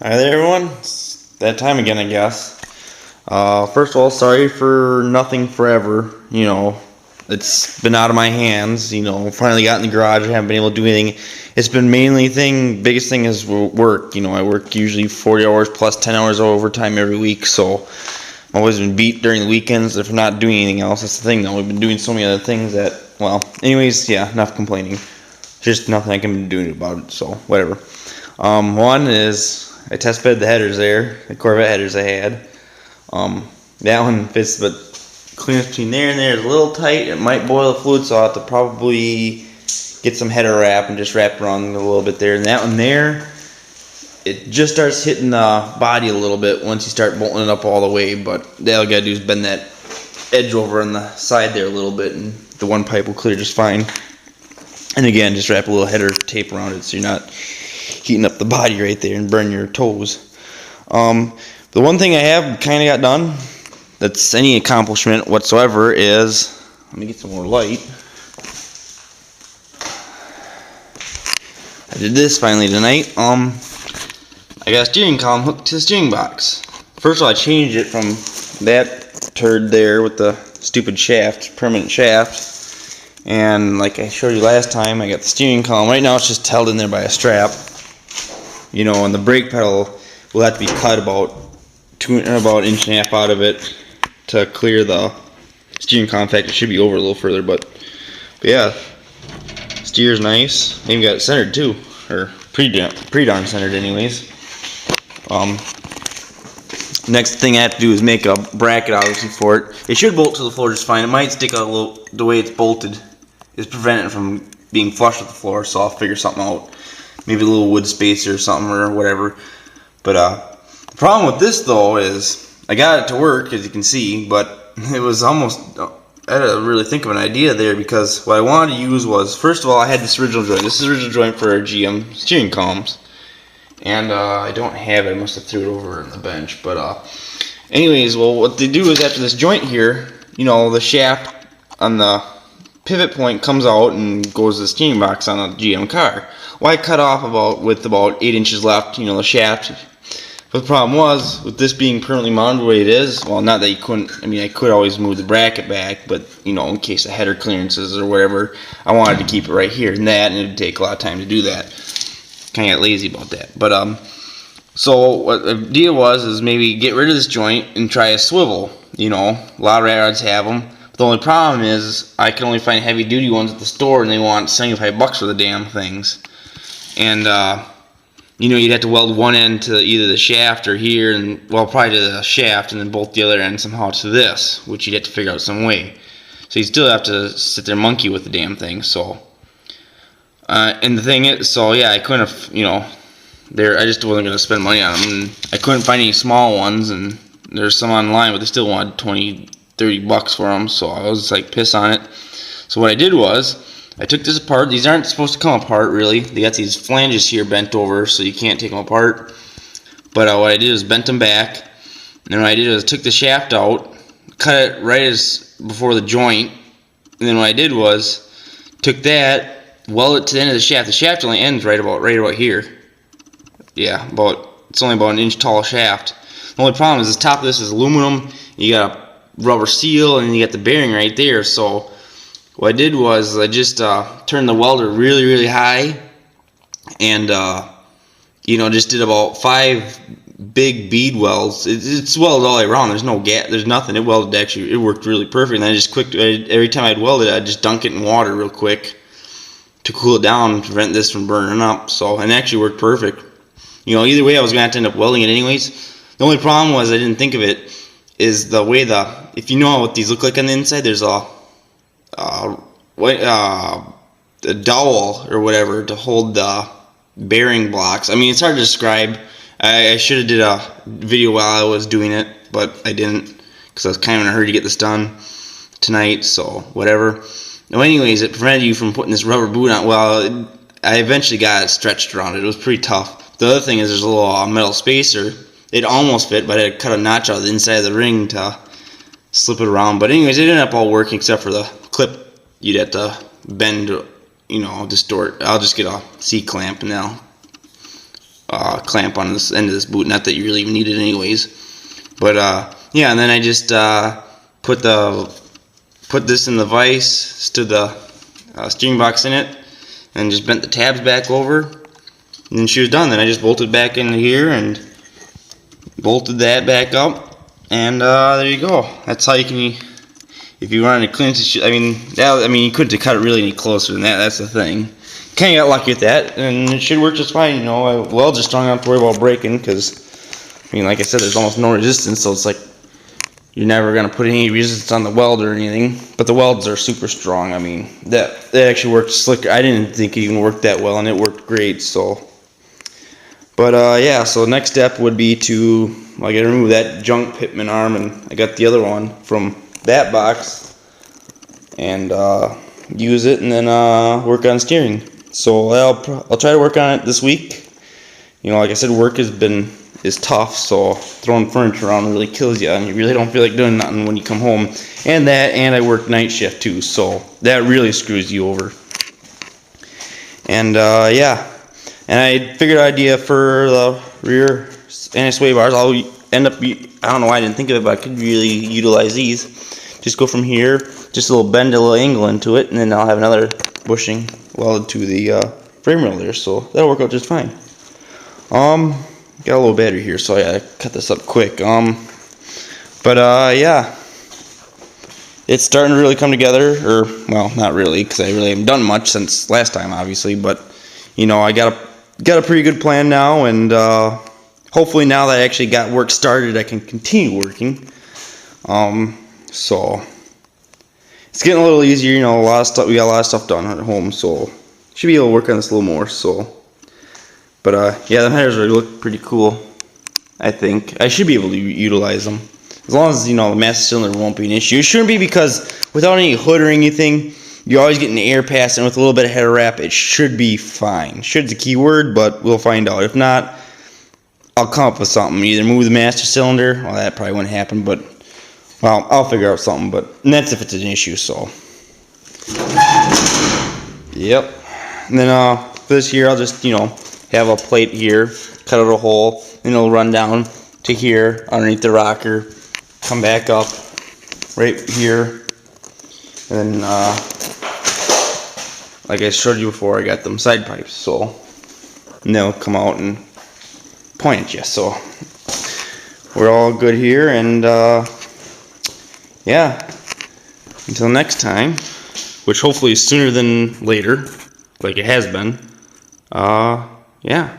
Hi there, everyone. It's that time again, I guess. First of all, sorry for nothing forever. It's been out of my hands. Finally got in the garage. I haven't been able to do anything. It's been biggest thing is work. I work usually 40 hours plus 10 hours of overtime every week, so I've always been beat during the weekends if I'm not doing anything else. That's the thing, though. We've been doing so many other things that, well, anyways, yeah, enough complaining. Just nothing I can do about it, so whatever. One is I test fed the headers there, the Corvette headers I had. That one fits, but clearance between there and there is a little tight. It might boil the fluid, so I'll have to probably get some header wrap and just wrap around a little bit there. And that one there, it just starts hitting the body a little bit once you start bolting it up all the way. But all you gotta do is bend that edge over on the side there a little bit, and the one pipe will clear just fine. And again, just wrap a little header tape around it so you're not heating up the body right there and burn your toes. The one thing I have kind of got done that's any accomplishment whatsoever is, let me get some more light. I did this finally tonight. I got a steering column hooked to the steering box. First of all, I changed it from that turd there with the stupid shaft, permanent shaft. And like I showed you last time, I got the steering column. Right now it's just held in there by a strap. And the brake pedal will have to be cut about an inch and a half out of it to clear the steering column. In fact, it should be over a little further, but yeah, steer's nice. Even got it centered too, or pretty darn centered anyways. Next thing I have to do is make a bracket obviously for it. It should bolt to the floor just fine. It might stick out a little. The way it's bolted is preventing it from being flush with the floor, so I'll figure something out. Maybe a little wood spacer or something or whatever. But the problem with this though is I got it to work, as you can see, but it was almost, I had to really think of an idea there, because what I wanted to use was, first of all, I had this original joint. This is the original joint for our GM steering columns. And I don't have it. I must have threw it over on the bench. But anyways, well, what they do is after this joint here, the shaft on the pivot point comes out and goes to the steering box on a GM car. Well, I cut off with about 8 inches left, the shaft. But the problem was, with this being permanently mounted the way it is, well, not that you couldn't, I could always move the bracket back, but, in case of header clearances or whatever, I wanted to keep it right here and that, and it would take a lot of time to do that. Kind of got lazy about that. But, so what the idea is maybe get rid of this joint and try a swivel. A lot of rat rods have them. But the only problem is I can only find heavy duty ones at the store, and they want $75 for the damn things. And, you'd have to weld one end to either the shaft or here, and well, probably to the shaft, and then bolt the other end somehow to this, which you'd have to figure out some way. So you still have to sit there and monkey with the damn thing. So, and the thing is, so yeah, I couldn't have, I just wasn't gonna spend money on them. And I couldn't find any small ones, and there's some online, but they still wanted $20-$30 for them. So I was like pissed on it. So what I did was, I took this apart. These aren't supposed to come apart, really. They got these flanges here bent over, so you can't take them apart. But what I did is bent them back. And then what I did is took the shaft out, cut it right as before the joint. And then what I did was took that, welded it to the end of the shaft. The shaft only ends right about here. Yeah, it's only about an inch tall shaft. The only problem is the top of this is aluminum. You got a rubber seal, and you got the bearing right there. So what I did was I just turned the welder really, really high, and just did about 5 big bead welds. It's welded all the way around. There's no gap. There's nothing. It welded actually. It worked really perfect. And I just every time I'd weld it, I'd just dunk it in water real quick to cool it down and prevent this from burning up. So, and it actually worked perfect. Either way, I was gonna have to end up welding it anyways. The only problem was I didn't think of it is the way if you know what these look like on the inside, there's a dowel or whatever to hold the bearing blocks. It's hard to describe. I should have did a video while I was doing it, but I didn't, because I was kind of in a hurry to get this done tonight, so whatever. No, anyways, it prevented you from putting this rubber boot on. Well, I eventually got it stretched around it. It was pretty tough. The other thing is there's a little metal spacer. It almost fit, but I had to cut a notch out of the inside of the ring to slip it around. But anyways, it ended up all working except for the clip. You'd have to bend, distort. I'll just get a C-clamp and now clamp on this end of this boot. Not that you really even need it anyways. But yeah, and then I just put this in the vise, stood the steering box in it, and just bent the tabs back over. And then she was done. Then I just bolted back into here and bolted that back up, and there you go. That's how you can. If you wanted to clearance, I mean, you couldn't have cut it really any closer than that. That's the thing. Kind of got lucky with that, and it should work just fine. You know, welds are strong enough to worry about breaking, because, I mean, like I said, there's almost no resistance, so it's like you're never gonna put any resistance on the weld or anything. But the welds are super strong. I mean, that actually worked slicker. I didn't think it even worked that well, and it worked great. So, but yeah. So the next step would be to, I gotta remove that junk Pitman arm, and I got the other one from that box, and use it, and then work on steering. So I'll try to work on it this week. You know, like I said, work is tough, so throwing furniture around really kills you, and you really don't feel like doing nothing when you come home. And I work night shift too, so that really screws you over. And yeah, and I figured an idea for the rear anti-sway bars. I'll end up, I don't know why I didn't think of it, but I could really utilize these. Just go from here, just a little bend, a little angle into it, and then I'll have another bushing welded to the frame rail there, so that'll work out just fine. Got a low battery here, so I gotta cut this up quick. But yeah, it's starting to really come together, or, well, not really, because I really haven't done much since last time, obviously, but, you know, I got a pretty good plan now, and hopefully now that I actually got work started, I can continue working. So it's getting a little easier, you know. We got a lot of stuff done at home, so should be able to work on this a little more. So, but yeah, the headers look pretty cool. I think I should be able to utilize them, as long as, you know, the master cylinder won't be an issue. It shouldn't be, because without any hood or anything, you're always getting the air pass, and with a little bit of header wrap, it should be fine. Should's a key word, but we'll find out. If not, I'll come up with something. Either move the master cylinder. Well, that probably wouldn't happen, but, well, I'll figure out something. But, and that's if it's an issue. So, yep. And then for this here, I'll just, you know, have a plate here, cut out a hole, and it'll run down to here underneath the rocker, come back up right here, and then like I showed you before, I got them side pipes, so, and they'll come out and point at you. So we're all good here, and yeah, until next time, which hopefully is sooner than later, like it has been. Yeah.